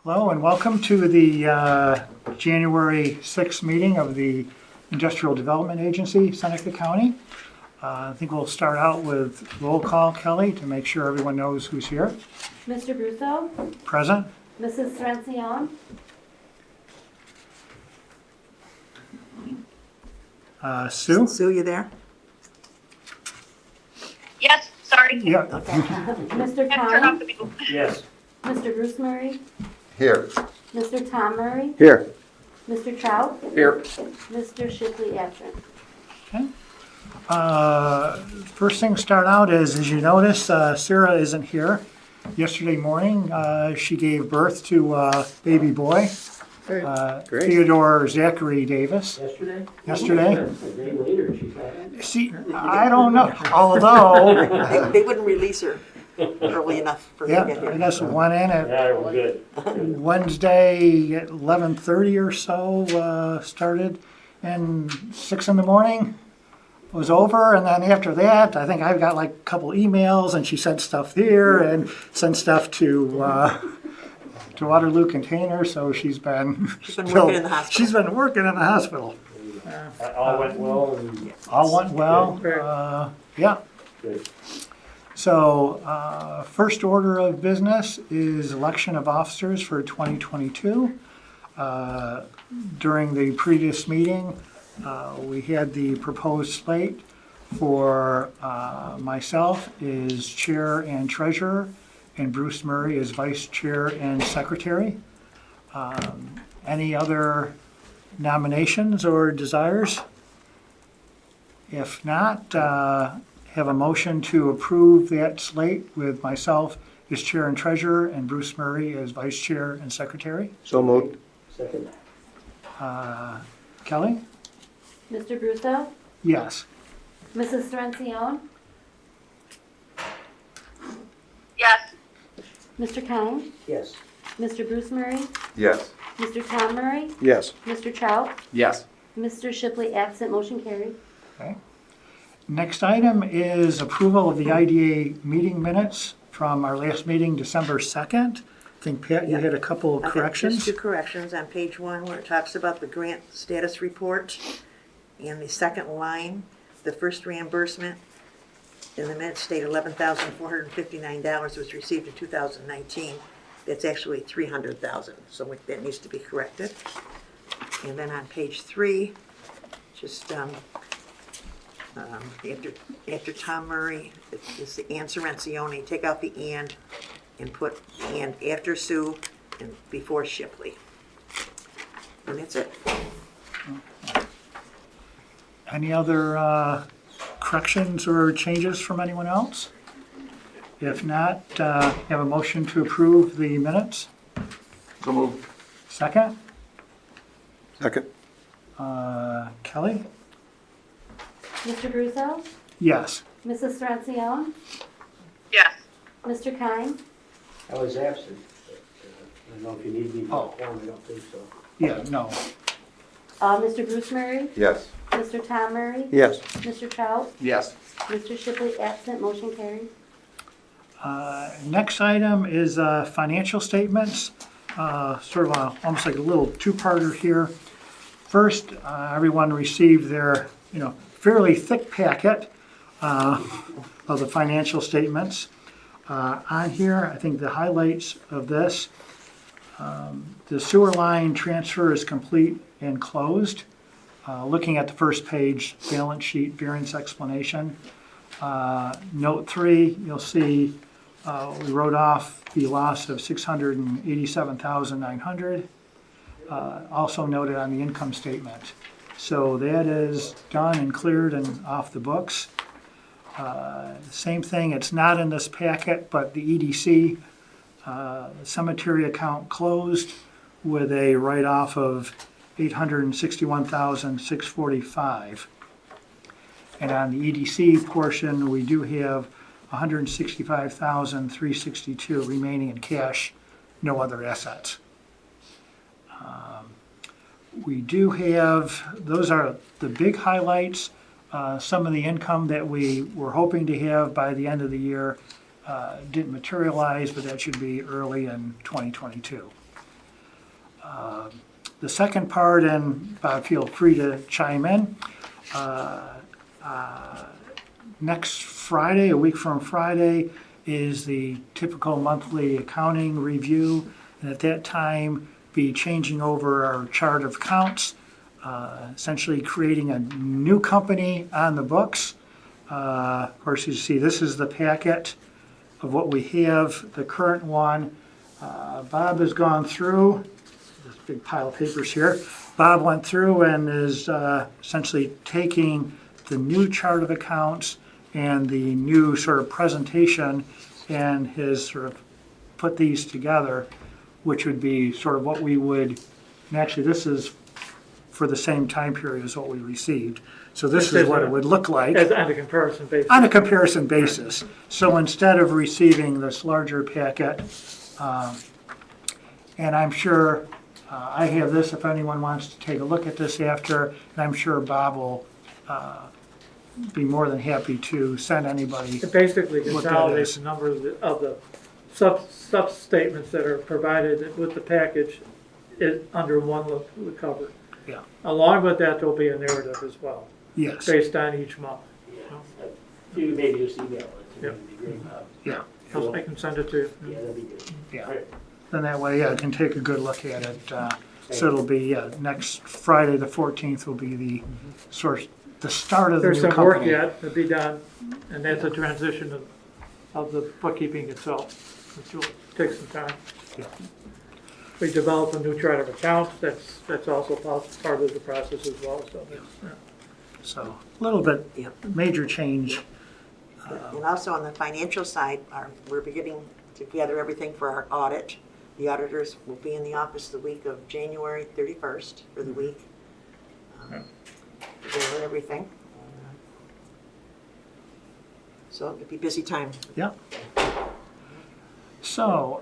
Hello and welcome to the January 6th meeting of the Industrial Development Agency, Seneca County. I think we'll start out with roll call, Kelly, to make sure everyone knows who's here. Mr. Russo, Present. Mrs. Srencione, Sue? Sue, you there? Yes, sorry. Yeah. Mr. Had to turn off Khan, the video. Yes. Mr. Bruce Murray, Here. Mr. Tom Murray, Here. Mr. Trout, Here. Mr. Shipley absent. Okay. First thing to start out is, as you notice, Sarah isn't here. Yesterday morning, she gave birth to a baby boy, Great. Theodore Zachary Davis. Yesterday? Yesterday. A day later, she got it. See, I don't know, although, They wouldn't release her early enough for her yeah, to get I here. guess went in at Yeah, it was good. Wednesday at 11:30 or so, started, and 6 in the morning was over, and then after that, I think I got like a couple emails, and she sent stuff there and sent stuff to Waterloo Container, so she's been working in the hospital. She's been working in the hospital. All went well and All went well. Yeah. good. So, first order of business is election of officers for 2022. During the previous meeting, we had the proposed slate for myself as chair and treasurer, and Bruce Murray as vice chair and secretary. Any other nominations or desires? If not, have a motion to approve that slate with myself as chair and treasurer and Bruce Murray as vice chair and secretary. So moved. Second. Kelly? Mr. Russo, Yes. Mrs. Srencione, Yes, Mr. Khan, Yes. Mr. Bruce Murray, Yes. Mr. Tom Murray, Yes. Mr. Trout, Yes. Mr. Shipley absent, motion carried. Okay. Next item is approval of the IDA meeting minutes from our last meeting, December 2nd. I think, Pat, you had a couple of Okay, corrections. Just two corrections on page 1 where it talks about the grant status report. And the second line, the first reimbursement in the minutes state $11,459 was received in 2019. That's actually $300,000, so that needs to be corrected. And then on page 3, just after Tom Murray, it's the Ann Srencione, take out the and put and after Sue and before Shipley. And that's it. Any other corrections or changes from anyone else? If not, have a motion to approve the minutes. So moved. Second, Second. Kelly? Mr. Russo, Yes. Mrs. Srencione, yes, Mr. Khan, I was absent. But, I don't know if you need me for a form, I don't think so. Yeah, no. Mr. Bruce Murray, Yes. Mr. Tom Murray, Yes. Mr. Trout, Yes. Mr. Shipley absent, motion carried. Next item is financial statements. Sort of almost like a little two-parter here. First, everyone received their, fairly thick packet of the financial statements. On here, I think the highlights of this, the sewer line transfer is complete and closed. Looking at the first page, balance sheet variance explanation. Note 3, you'll see we wrote off the loss of $687,900. Also noted on the income statement. So that is done and cleared and off the books. Same thing, it's not in this packet, but the EDC cemetery account closed with a write-off of $861,645. And on the EDC portion, we do have $165,362 remaining in cash, no other assets. We do have, those are the big highlights. Some of the income that we were hoping to have by the end of the year didn't materialize, but that should be early in 2022. The second part, and Bob, feel free to chime in. Next Friday, a week from Friday, is the typical monthly accounting review. And at that time, be changing over our chart of accounts, essentially creating a new company on the books. Of course, you see, this is the packet of what we have, the current one. Bob has gone through, this big pile of papers here. Bob went through and is essentially taking the new chart of accounts and the new sort of presentation and has sort of put these together, which would be sort of what we would, and actually this is for the same time period as what we received. So this is what it would look like. As on a comparison basis. On a comparison basis. So instead of receiving this larger packet, and I'm sure I have this if anyone wants to take a look at this after, and I'm sure Bob will be more than happy to send anybody. It basically what that consolidates is. the number of the sub-statements that are provided with the package under one cover. Yeah, Along with that, there'll be a narrative as well, yes, based on each month. Yeah. You maybe just email it to me, it'd be great. yeah, I can send it to you. Yeah, that'd be good. yeah. Right. Then that way, yeah, I can take a good look at it. So it'll be, next Friday, the 14th will be the source, the start of the There's new some work company. yet to be done, and that's a transition of the bookkeeping itself, which will take some time. Yeah. We developed a new chart of accounts, that's also part of the process as well, so. Yeah. So a little bit, Yeah. major change. And also on the financial side, we're beginning to gather everything for our audit. The auditors will be in the office the week of January 31st for the week. To gather everything. So it'll be a busy time. Yeah. So,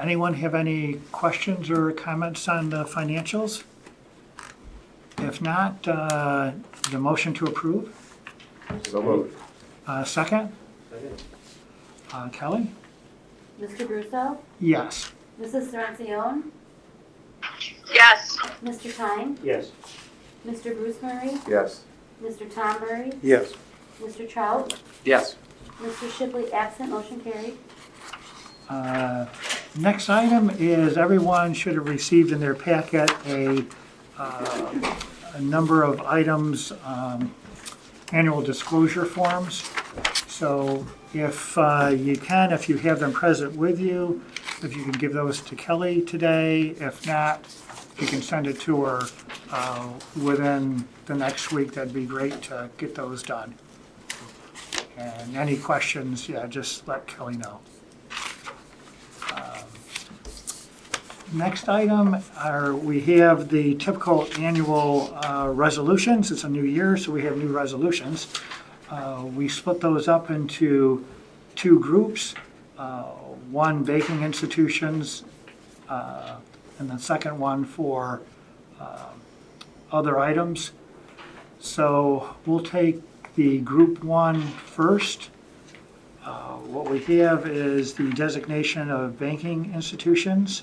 anyone have any questions or comments on the financials? If not, the motion to approve. So moved. Second, Okay. Kelly? Mr. Russo? Yes. Mrs. Cerancione? Yes. Mr. Kine? Yes. Mr. Bruce Murray? Yes. Mr. Tom Murray? Yes. Mr. Trout? Yes. Mr. Shipley absent, motion carried. Next item is everyone should have received in their packet a number of items, annual disclosure forms. So if you can, if you have them present with you, if you can give those to Kelly today. If not, you can send it to her within the next week. That'd be great to get those done. And any questions, yeah, just let Kelly know. Next item are, we have the typical annual resolutions. It's a new year, so we have new resolutions. We split those up into two groups. One baking institutions, and the second one for other items. So we'll take the group one first. What we have is the designation of banking institutions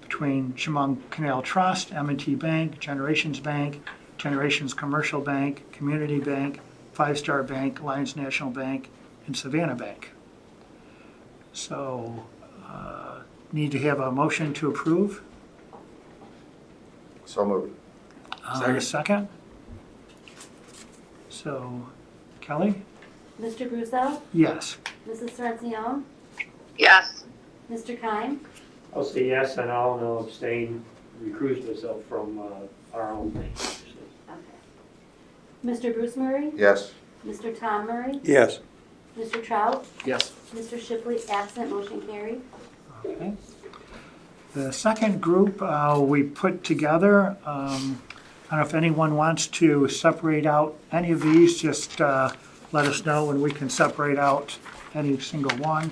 between Chemung Canal Trust, M&T Bank, Generations Bank, Generations Commercial Bank, Community Bank, Five Star Bank, Alliance National Bank, and Savannah Bank. So, need to have a motion to approve. So moved. Second. So, Kelly? Mr. Russo? Yes. Mrs. Cerancione? Yes. Mr. Kine? I'll say yes, and I'll abstain, recuse myself from our own thing. Okay. Mr. Bruce Murray? Yes. Mr. Tom Murray? Yes. Mr. Trout? Yes. Mr. Shipley absent, motion carried. Okay. The second group we put together, I don't know if anyone wants to separate out any of these, just let us know and we can separate out any single one.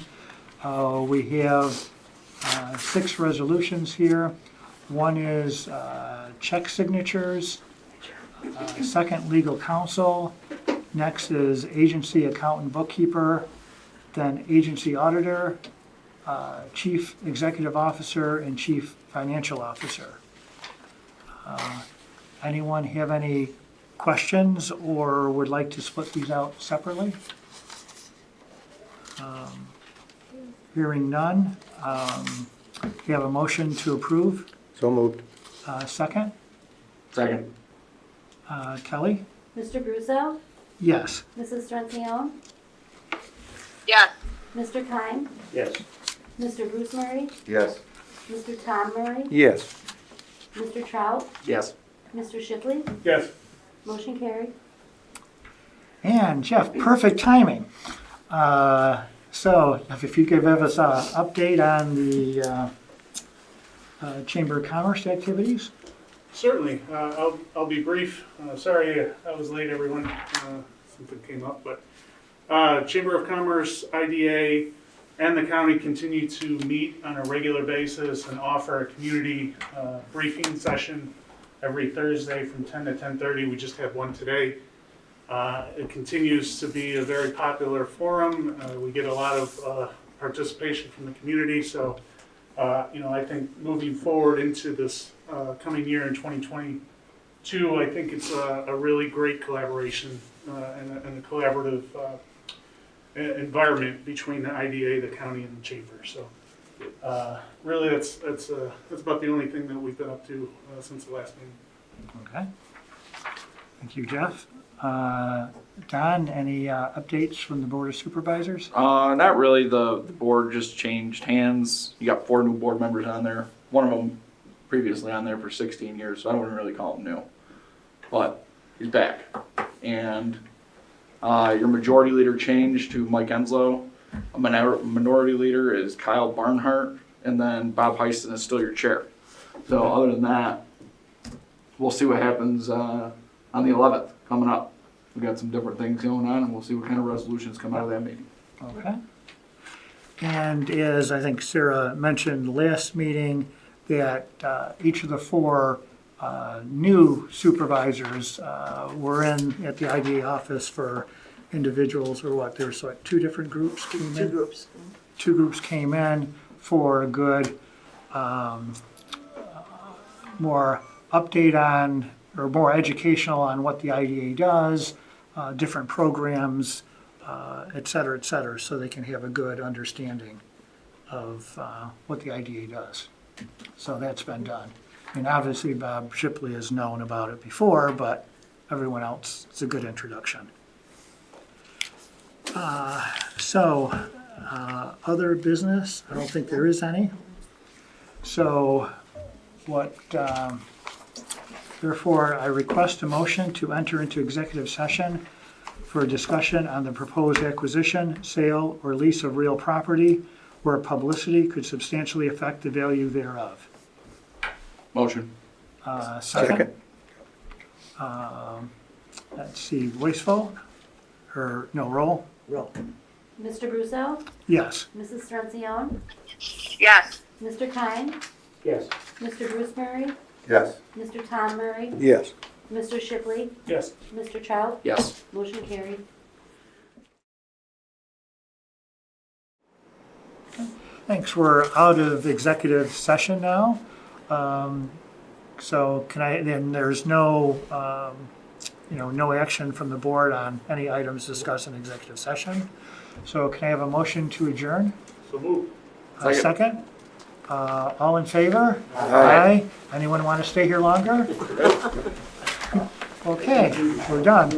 We have 6 resolutions here. One is check signatures, second legal counsel, next is agency accountant bookkeeper, then agency auditor, chief executive officer, and chief financial officer. Anyone have any questions or would like to split these out separately? Hearing none, you have a motion to approve. So moved. Second, Second. Kelly? Mr. Bruso? Yes. Mrs. Strencione? Yes. Mr. Kine? Yes. Mr. Bruce Murray? Yes. Mr. Tom Murray? Yes. Mr. Trout? Yes. Mr. Shipley? Yes. Motion carried. And Jeff, perfect timing. So if you could give us an update on the Chamber of Commerce activities? Certainly. I'll be brief. Sorry I was late, everyone. Something came up, but Chamber of Commerce, IDA, and the county continue to meet on a regular basis and offer a community briefing session every Thursday from 10 to 10:30. We just had one today. It continues to be a very popular forum. We get a lot of participation from the community, so I think moving forward into this coming year in 2022, I think it's a really great collaboration and a collaborative environment between the IDA, the county, and the chamber. So really, that's about the only thing that we've been up to since the last meeting. Okay. Thank you, Jeff. Don, any updates from the Board of Supervisors? Not really. The board just changed hands. You got 4 new board members on there. One of them previously on there for 16 years, so I wouldn't really call him new. But he's back. And your majority leader changed to Mike Enslow. A minority leader is Kyle Barnhart. And then Bob Heisen is still your chair. So other than that, we'll see what happens on the 11th coming up. We got some different things going on, and we'll see what kind of resolutions come out of that meeting. Okay. And as I think Sarah mentioned last meeting, that each of the 4 new supervisors were in at the IDA office for individuals, or what, there's like 2 different groups came in? 2 groups. 2 groups came in for a good, more update on, or more educational on what the IDA does, different programs, et cetera, so they can have a good understanding of what the IDA does. So that's been done. And obviously Bob Shipley has known about it before, but everyone else, it's a good introduction. Other business, I don't think there is any. So therefore, I request a motion to enter into executive session for a discussion on the proposed acquisition, sale, or lease of real property where publicity could substantially affect the value thereof. Motion. Second. Let's see, voice vote? Or, no, roll? Roll. Mr. Bruso? Yes. Mrs. Strencione? Yes. Mr. Kine? Yes. Mr. Bruce Murray? Yes. Mr. Tom Murray? Yes. Mr. Shipley? Yes. Mr. Trout? Yes. Motion carried. Thanks, we're out of executive session now. So then there's no, no action from the board on any items discussed in executive session. So can I have a motion to adjourn? So move. A second? All in favor? Aye. Anyone want to stay here longer? Okay, we're done.